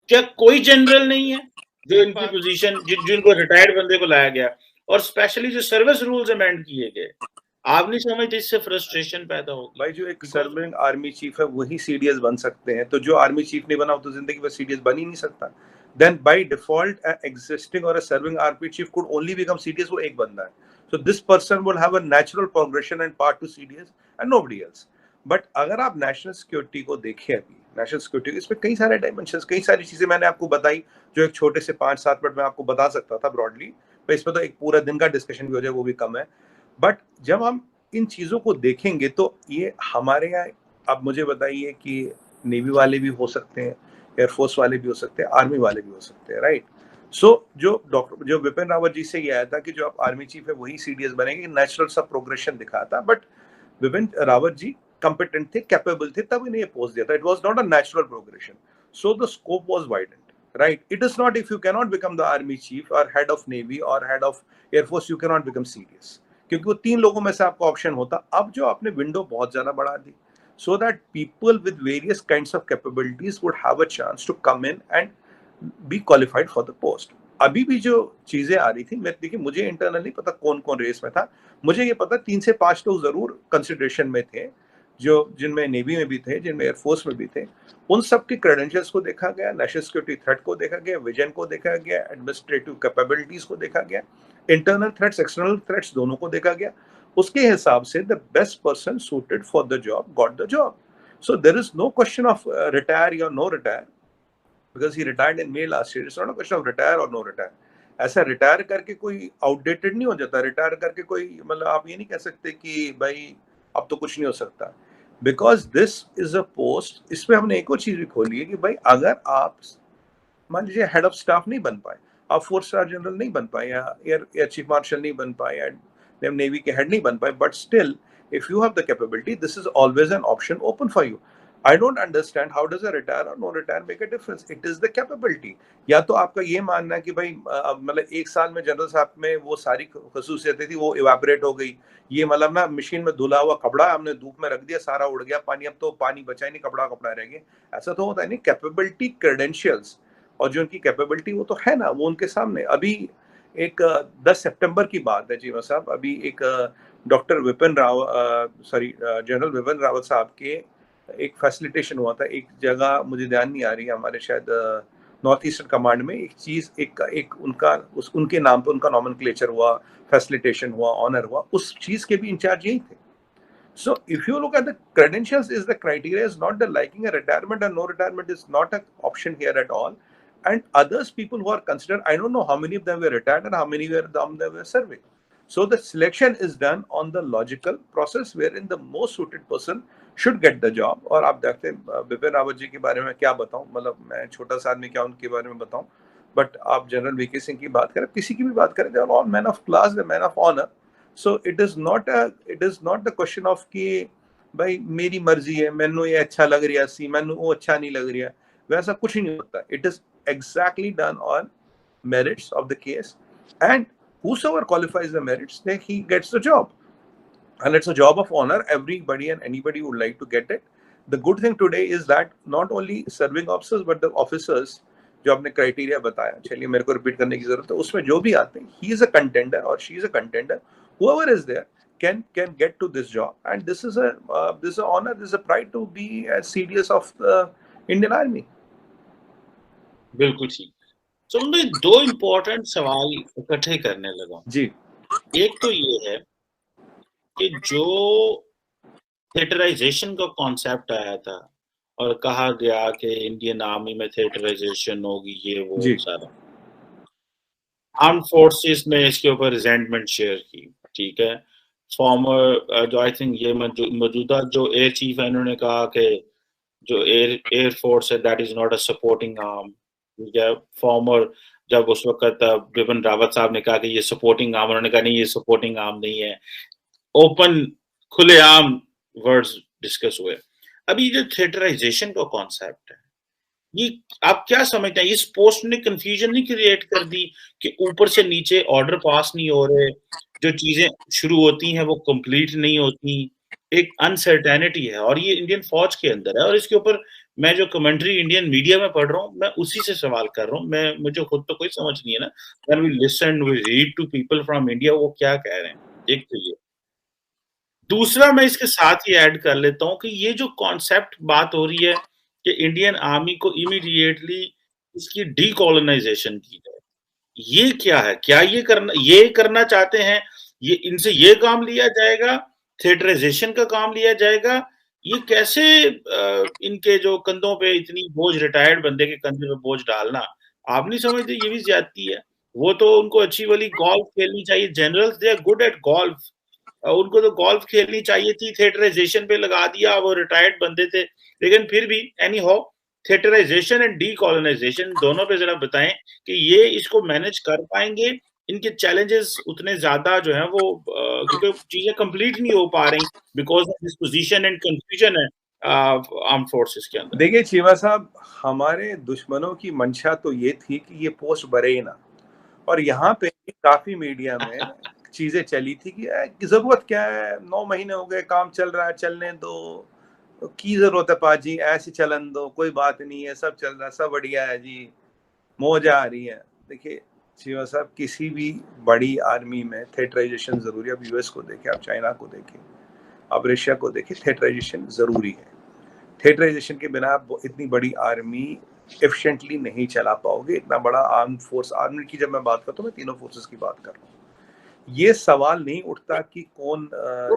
क्या कोई जनरल नहीं है जो इनकी पोजीशन जिनको रिटायर्ड बंदे को लाया गया? और स्पेशली जो सर्विस रूल्स अमेंड किए गए, आप नहीं समझते इससे फ्रस्ट्रेशन पैदा होगी? भाई जो एक सर्विंग आर्मी चीफ है वही सीडीएस बन सकते हैं, तो जो आर्मी चीफ नहीं बना तो जिंदगी में सीडीएस बन ही नहीं सकता। Then by default existing or a serving army chief could only become CDS, वो एक बंदा है, so this person will have a natural progression and part to CDS and nobody else। But अगर आप नेशनल सिक्योरिटी को देखें, अभी national security इसमें कई सारे डायमेंशंस, कई सारी चीजें मैंने आपको बताई जो एक छोटे से 5-7 मिनट में आपको बता सकता था ब्रॉडली, पर इसमें तो एक पूरा दिन का डिस्कशन भी हो जाए, वो भी कम है। बट जब हम इन चीजों को देखेंगे तो ये हमारे यहाँ, अब मुझे बताइए कि नेवी वाले भी हो सकते हैं, एयरफोर्स वाले भी हो सकते हैं, आर्मी वाले भी हो सकते हैं, राइट। सो जो विपिन रावत जी से ये आया था कि जो आप आर्मी चीफ है वही सीडीएस बनेंगे, नेचुरल सा प्रोग्रेशन दिखा था, बट विपिन रावत जी कॉम्पिटेंट थे, कैपेबल थे, तब इन्हें पोस्ट दिया था। It was not a natural progression, so the scope was widened, right? It is not, if you cannot become the army chief or head of navy or head of air force, you cannot become CDS, क्योंकि वो 3 लोगों में से आपका option होता। अब जो आपने विंडो बहुत ज्यादा बढ़ा दी, so that people with various kinds of capabilities would have a chance to come in and be qualified for the post। अभी भी जो चीजें आ रही थी, मैं देखिए मुझे इंटरनल नहीं पता कौन कौन रेस में था, मुझे ये पता 3 से 5 लोग जरूर कंसिडरेशन में थे, जो जिनमें नेवी में भी थे, जिनमें एयरफोर्स में भी थे। उन सब के क्रेडेंशियल्स को देखा गया, नेशनल सिक्योरिटी थ्रेट को देखा गया, विजन को देखा गया, एडमिनिस्ट्रेटिव कैपेबिलिटीज को देखा गया, इंटरनल थ्रेट्स एक्सटर्नल थ्रेट्स दोनों को देखा गया। उसके हिसाब से the best person suited for the job got the job. So there is no question of retire या no retire, because he retired in May last year. It's not a question of retire और no retire. ऐसा retire करके कोई outdated नहीं हो जाता, retire करके कोई, मतलब आप ये नहीं कह सकते कि भाई अब तो कुछ नहीं हो सकता, because this is a post. इसमें हमने एक और चीज भी खोली है कि भाई अगर आप मान लीजिए हेड ऑफ स्टाफ नहीं बन पाए, आप 4 स्टार जनरल नहीं बन पाए, या एयर चीफ मार्शल नहीं बन पाए, या नेवी के हेड नहीं बन पाए, but still if you have the capability, this is always an option open for you. I don't understand how does a retire और no retire make a difference. It is the capability. या तो आपका ये मानना है कि भाई मतलब 1 साल में जनरल साहब में वो सारी खसूसियतें थी वो इवेपोरेट हो गई, ये मतलब ना मशीन में धुला हुआ कपड़ा हमने धूप में रख दिया, सारा उड़ गया पानी, अब तो पानी बचा ही नहीं, कपड़ा कपड़ा रह गया, ऐसा तो होता है नहीं। कैपेबिलिटी, क्रेडेंशियल्स और जो उनकी कैपेबिलिटी वो तो है ना, वो उनके सामने। अभी एक 10 सितंबर की बात है जीवा साहब, अभी एक डॉक्टर विपिन रावत जनरल विपिन रावत साहब के एक फैसिलिटेशन हुआ था एक जगह, मुझे ध्यान नहीं आ रही है, हमारे शायद नॉर्थ ईस्टर्न कमांड में एक चीज, एक उनका उनके नाम पे उनका नॉमेनक्लेचर हुआ, फैसिलिटेशन हुआ, ऑनर हुआ, उस चीज के भी इंचार्ज यही थे। So if you look at the credentials, is the criteria is not the liking a retirement, and no retirement is not an option here at all. And others people who are considered, I don't know how many of them were retired and how many were they were serving. So the selection is done on the logical process wherein the most suited person should get the job। और आप देखते हैं विपिन रावत जी के बारे में क्या बताऊं, मतलब मैं छोटा सा आदमी क्या उनके बारे में बताऊं, बट आप जनरल वीके सिंह की बात करें, किसी की भी बात करें, they are all men of class, the men of honor। So it is not the question of कि भाई मेरी मर्जी है, मैनू ये अच्छा लग रहा सी, मैनू वो अच्छा नहीं लग रहा, वैसा कुछ ही नहीं होता। It is exactly done on merits of the case, and whosoever qualifies the merits, then he gets the job, and it's a job of honor। Everybody and anybody would like to get it। The good thing today is that not only serving officers but the officers जो आपने criteria बताया, चलिए मेरे को repeat करने की जरूरत है, उसमें जो भी आते हैं, he is a contender or she is a contender, whoever is there can get to this job, and this is a honor, this is a pride to be a CDS of the Indian Army। बिल्कुल ठीक। तो मैं 2 important सवाल इकट्ठे करने लगा जी। एक तो ये है कि जो थिएटराइजेशन का कॉन्सेप्ट आया था और कहा गया कि इंडियन आर्मी में थिएटराइजेशन होगी, ये वो सारा, आर्म फोर्सेस ने इसके ऊपर रिजेंटमेंट शेयर की, ठीक है। फॉर्मर जो आई थिंक ये मौजूदा जो एयर चीफ है, इन्होंने कहा कि जो एयर फोर्स है that is not a supporting arm, ठीक है। फॉर्मर जब उस वक्त बिपिन रावत साहब ने कहा कि ये सपोर्टिंग आर्म, उन्होंने कहा नहीं ये सपोर्टिंग आर्म नहीं है। ओपन खुलेआम वर्ड्स डिस्कस हुए। अभी जो थिएटराइजेशन का कॉन्सेप्ट है, ये आप क्या समझते हैं, इस पोस्ट ने कंफ्यूजन नहीं क्रिएट कर दी कि ऊपर से नीचे ऑर्डर पास नहीं हो रहे, जो चीजें शुरू होती हैं वो कंप्लीट नहीं होती, एक अनसर्टेनिटी है, और ये इंडियन फौज के अंदर है और इसके ऊपर मैं जो कमेंट्री इंडियन मीडिया में पढ़ रहा हूँ, मैं उसी से सवाल कर रहा हूँ। मुझे खुद तो कोई समझ नहीं है ना। When we listen, we read to people from India, वो क्या कह रहे हैं। एक तो ये। दूसरा मैं इसके साथ ही ऐड कर लेता हूँ कि ये जो कॉन्सेप्ट बात हो रही है कि इंडियन आर्मी को इमीडिएटली इसकी डीकोलोनाइज़ेशन की जाए। ये क्या है? क्या ये करना चाहते हैं? ये इनसे ये काम लिया जाएगा? थिएटराइज़ेशन का काम लिया जाएगा? ये कैसे इनके जो कंधों पे इतनी बोझ, रिटायर्ड बंदे के कंधे पे बोझ डालना, आप नहीं समझते ये भी ज़्यादती है? वो तो उनको अच्छी वाली गोल्फ खेलनी चाहिए। Generals they are good at golf. उनको तो गोल्फ खेलनी चाहिए थी, थिएटराइज़ेशन पे लगा दिया, वो रिटायर्ड बंदे थे। लेकिन फिर भी एनी हाउ, थिएटराइज़ेशन एंड डीकोलोनाइज़ेशन दोनों पे ज़रा बताएँ कि ये इसको मैनेज कर पाएँगे? इनके चैलेंजेस उतने ज़्यादा जो हैं वो क्योंकि चीज़ें कंप्लीट नहीं हो पा रही because of this position and confusion है आर्म्ड फोर्सेस के अंदर। देखिए चीमा साहब, हमारे दुश्मनों की मंशा तो ये थी कि ये पोस्ट भरे ही ना, और यहाँ पे काफी मीडिया में चीजें चली थी कि जरूरत क्या है, 9 महीने हो गए, काम चल रहा है, चलने दो, तो की जरूरत है पाजी, ऐसे चलन दो, कोई बात नहीं है, सब चल रहा है, सब बढ़िया है जी, मौज आ रही है। देखिए शिवा साहब, किसी भी बड़ी आर्मी में थिएटराइजेशन जरूरी है। आप यूएस को देखें, आप चाइना को देखें, आप रशिया को देखें, थिएटराइजेशन जरूरी है। थिएटराइजेशन के बिना आप इतनी बड़ी आर्मी एफिशिएंटली नहीं चला पाओगे। इतना बड़ा आर्म फोर्स, आर्मी की जब मैं बात करता हूँ, मैं तीनों फोर्सेस की बात कर रहा हूँ। ये सवाल नहीं उठता कि कौन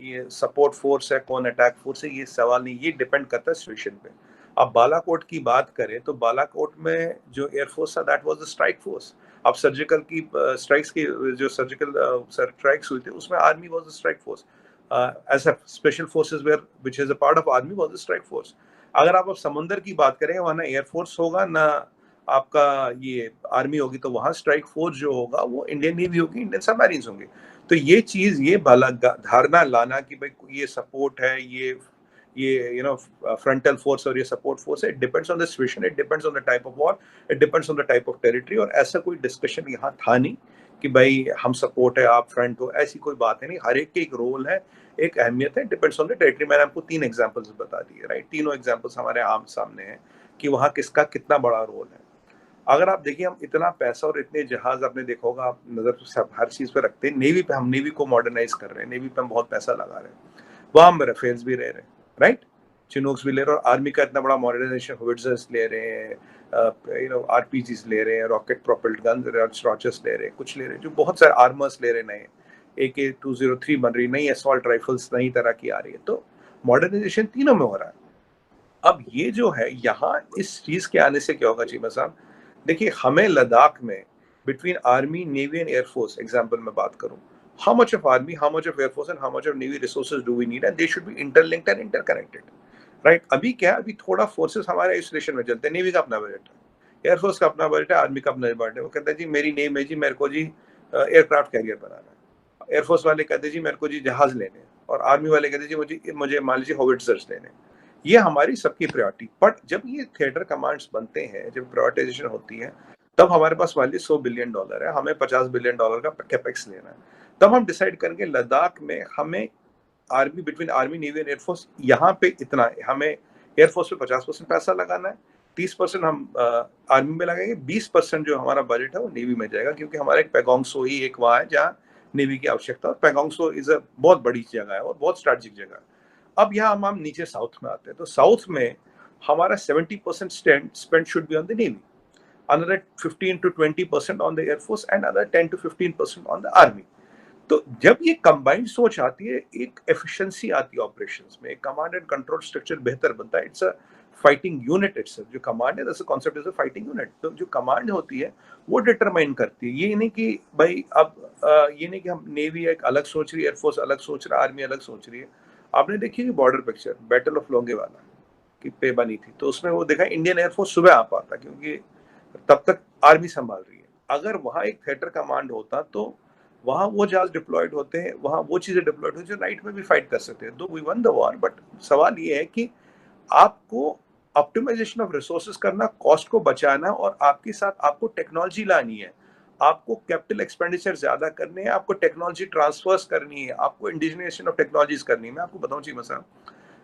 ये सपोर्ट फोर्स है, कौन अटैक फोर्स है, ये सवाल नहीं, ये डिपेंड करता है सिचुएशन पे। आप बालाकोट की बात करें तो बालाकोट में जो एयरफोर्स था, that was the strike force. आप सर्जिकल की स्ट्राइक्स की जो सर्जिकल स्ट्राइक्स हुई थी, उसमें army was the strike force. As a special forces where which is a part of army was the strike force. अगर आप समुद्र की बात करें, वहां ना एयरफोर्स होगा ना आपका ये आर्मी होगी, तो वहां स्ट्राइक फोर्स जो होगा वो इंडियन नेवी होगी, इंडियन सबमरीन्स होंगे। तो ये चीज, ये धारणा लाना कि भाई ये सपोर्ट है, ये फ्रंटल फोर्स और ये सपोर्ट फोर्स है, it depends on the situation, it depends on the type of war, it depends on the type of territory. और ऐसा कोई डिस्कशन यहाँ था नहीं कि भाई हम सपोर्ट है, आप फ्रंट हो, ऐसी कोई बात है नहीं। हर एक के एक रोल है, एक अहमियत है, डिपेंड्स ऑन द टेरिटरी। मैंने आपको 3 एग्जांपल्स बता दिए, राइट? तीनों एग्जांपल्स हमारे आम सामने हैं कि वहाँ किसका कितना बड़ा रोल है। अगर आप देखिए, हम इतना पैसा और इतने जहाज, आपने देखा होगा, आप नजर सब हर चीज पे रखते हैं। नेवी पे, हम नेवी को मॉडर्नाइज कर रहे हैं, नेवी पे हम बहुत पैसा लगा रहे हैं, वहां हम राफेल्स भी ले रहे हैं, राइट? चिनूक्स भी ले रहे हैं, और आर्मी का इतना बड़ा मॉडर्नाइजेशन, होविट्जर्स ले रहे हैं, आरपीजीस ले रहे हैं, रॉकेट प्रोपेल्ड गन्स, रॉचर्स ले रहे हैं, कुछ ले रहे हैं, जो बहुत सारे आर्मर्स ले रहे हैं, नए AK-203 बन रही, नई असॉल्ट राइफल्स नई तरह की आ रही है। तो मॉडर्नाइजेशन तीनों में हो रहा है। अब ये जो है, यहाँ इस चीज के आने से क्या होगा चीमा साहब, देखिए हमें लद्दाख में between army, navy and air force example में बात करूं, how much of army, how much of air force and how much of navy resources do we need, and they should be interlinked and interconnected, right? अभी क्या है, अभी थोड़ा forces हमारे isolation में चलते हैं। नेवी का अपना बजट है, एयरफोर्स का अपना बजट है, आर्मी का अपना बजट है। वो कहता है जी मेरी नेम है जी, मेरे को जी एयरक्राफ्ट कैरियर बनाना है। एयरफोर्स वाले कहते हैं जी मेरे को जी जहाज लेने हैं, और आर्मी वाले कहते हैं जी मुझे मान लीजिए होविट्जर्स लेने हैं। ये हमारी सबकी प्रायोरिटी। बट जब ये थिएटर कमांड्स बनते हैं, जब प्रायोरिटाइजेशन होती है, तब हमारे पास मान लीजिए $100 बिलियन है, हमें $50 बिलियन का कैपेक्स लेना है। तब हम डिसाइड करेंगे लद्दाख में हमें army, between army, navy and air force, यहाँ पे इतना है, हमें एयरफोर्स पे 50% पैसा लगाना है, 30% हम आर्मी में लगाएंगे, 20% जो हमारा बजट है वो नेवी में जाएगा, क्योंकि हमारा एक पैगोंग सो ही एक वहाँ है जहाँ नेवी की आवश्यकता है। पैगोंग सो इज अ बहुत बड़ी जगह है और बहुत स्ट्रेटेजिक जगह है। अब यहाँ हम नीचे साउथ में आते हैं, तो साउथ में हमारा 70% spend should be on the navy, another 15 to 20% on the air force, and another 10 to 15% on the army. तो जब ये कंबाइंड सोच आती है, एक एफिशिएंसी आती है ऑपरेशंस में, कमांड एंड कंट्रोल स्ट्रक्चर बेहतर बनता है। It's a fighting unit itself. जो कमांड है, that's a concept is a fighting unit. तो जो कमांड होती है वो डिटरमाइन करती है। ये नहीं कि भाई अब ये नहीं कि हम नेवी एक अलग सोच रही है, एयरफोर्स अलग सोच रहा है, आर्मी अलग सोच रही है। आपने देखी border picture, battle of Longewala की पे बनी थी, तो उसमें वो देखा इंडियन एयरफोर्स सुबह आ पाता, क्योंकि तब तक आर्मी संभाल रही है। अगर वहां एक थिएटर कमांड होता तो वहां वो जहाज डिप्लॉयड होते हैं, वहां वो चीजें डिप्लॉयड होती है जो नाइट में भी फाइट कर सकते हैं। तो we won the war. But सवाल ये है कि आपको ऑप्टिमाइजेशन ऑफ रिसोर्सेज करना, कॉस्ट को बचाना, और आपके साथ आपको टेक्नोलॉजी लानी है, आपको कैपिटल एक्सपेंडिचर ज्यादा करने हैं, आपको टेक्नोलॉजी ट्रांसफर्स करनी है, आपको इंडिजिनेशन ऑफ टेक्नोलॉजीज करनी है। मैं आपको बताऊं चीमा साहब,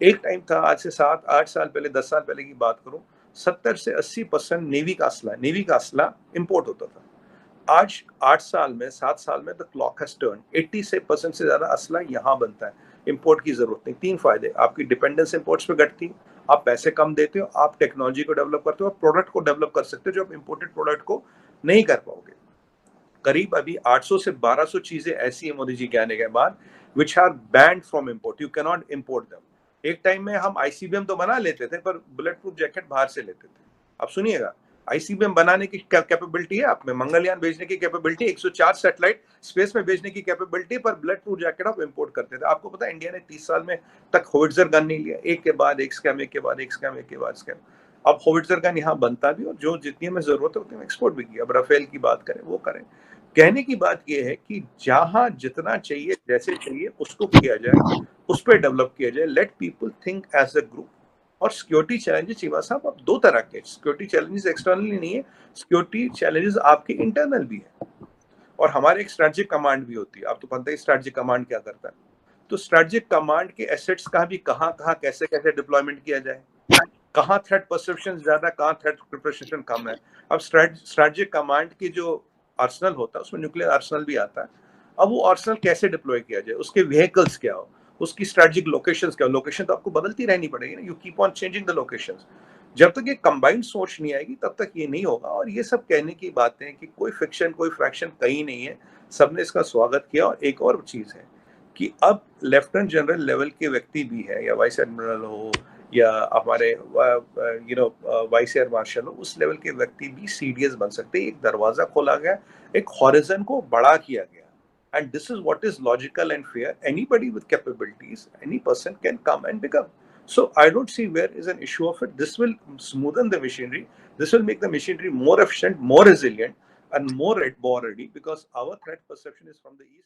एक टाइम था, आज से 7-8 साल पहले, 10 साल पहले की बात करूं, 70 से 80% नेवी का असला इंपोर्ट होता था। आज 8 साल में, 7 साल में द क्लॉक हैज टर्न, 80% से ज्यादा असला यहाँ बनता है। इंपोर्ट की जरूरत नहीं। 3 फायदे, आपकी डिपेंडेंस इंपोर्ट्स पे घटती है, आप पैसे कम देते हो, आप टेक्नोलॉजी को डेवलप करते हो, प्रोडक्ट को डेवलप कर सकते हो जो आप इंपोर्टेड प्रोडक्ट को नहीं कर पाओगे। करीब अभी 800 से 1200 चीजें ऐसी है मोदी जी के आने के बाद which are banned from import, you can not import them. एक टाइम में हम आईसीबीएम तो बना लेते थे पर बुलेट प्रूफ जैकेट बाहर से लेते थे। अब सुनिएगा, आईसीबीएम बनाने की कैपेबिलिटी है आप में, मंगलयान भेजने की कैपेबिलिटी, 104 सैटेलाइट स्पेस में भेजने की कैपेबिलिटी, पर बुलेट प्रूफ जैकेट आप इंपोर्ट करते थे। आपको पता है इंडिया ने 30 साल में तक होविट्जर गन नहीं लिया, एक के बाद एक स्कैम, एक के बाद एक स्कैम, एक के बाद स्कैम। अब होविट्जर गन यहाँ बनता भी और जो जितनी हमें जरूरत है उतनी एक्सपोर्ट भी किया। अब राफेल की बात करें, वो करें। कहने की बात यह है कि जहां जितना चाहिए, जैसे चाहिए उसको किया जाए, उस पर डेवलप किया जाए। Let people think as a group. और सिक्योरिटी चैलेंजेस चीमा साहब अब दो तरह के, सिक्योरिटी चैलेंजेस एक्सटर्नली नहीं है, सिक्योरिटी चैलेंजेस आपके इंटरनल भी है। और हमारे एक स्ट्रेटेजिक कमांड भी होती है। आप तो पता है स्ट्रेटेजिक कमांड क्या करता है। तो स्ट्रेटेजिक कमांड के एसेट्स का भी कहां कहां कैसे कैसे डिप्लॉयमेंट किया जाए, कहां थ्रेट परसेप्शन ज्यादा, कहां थ्रेट परसेप्शन कम है। अब स्ट्रेटेजिक कमांड की जो आर्सनल होता है उसमें न्यूक्लियर आर्सनल भी आता है। अब वो आर्सनल कैसे डिप्लॉय किया जाए, उसके व्हीकल्स क्या हो, उसकी स्ट्रेटेजिक लोकेशंस क्या हो। लोकेशन तो आपको बदलती रहनी पड़ेगी ना, you keep on changing the locations. जब तक ये कंबाइंड सोच नहीं आएगी तब तक ये नहीं होगा। और ये सब कहने की बातें कि कोई फिक्शन कोई फ्रैक्शन कहीं नहीं है, सबने इसका स्वागत किया। और एक और चीज है कि अब लेफ्टिनेंट जनरल लेवल के व्यक्ति भी है, या वाइस एडमिरल हो, या हमारे वाइस एयर मार्शल हो, उस लेवल के व्यक्ति भी सीडीएस बन सकते हैं। एक दरवाजा खोला गया, एक हॉरिजन को बड़ा किया गया। And this is what is logical and fair. Anybody with capabilities, any person can come and become. So I don't see where is an issue of it. This will smoothen the machinery. This will make the machinery more efficient, more resilient, and more ready, because our threat perception is from the east.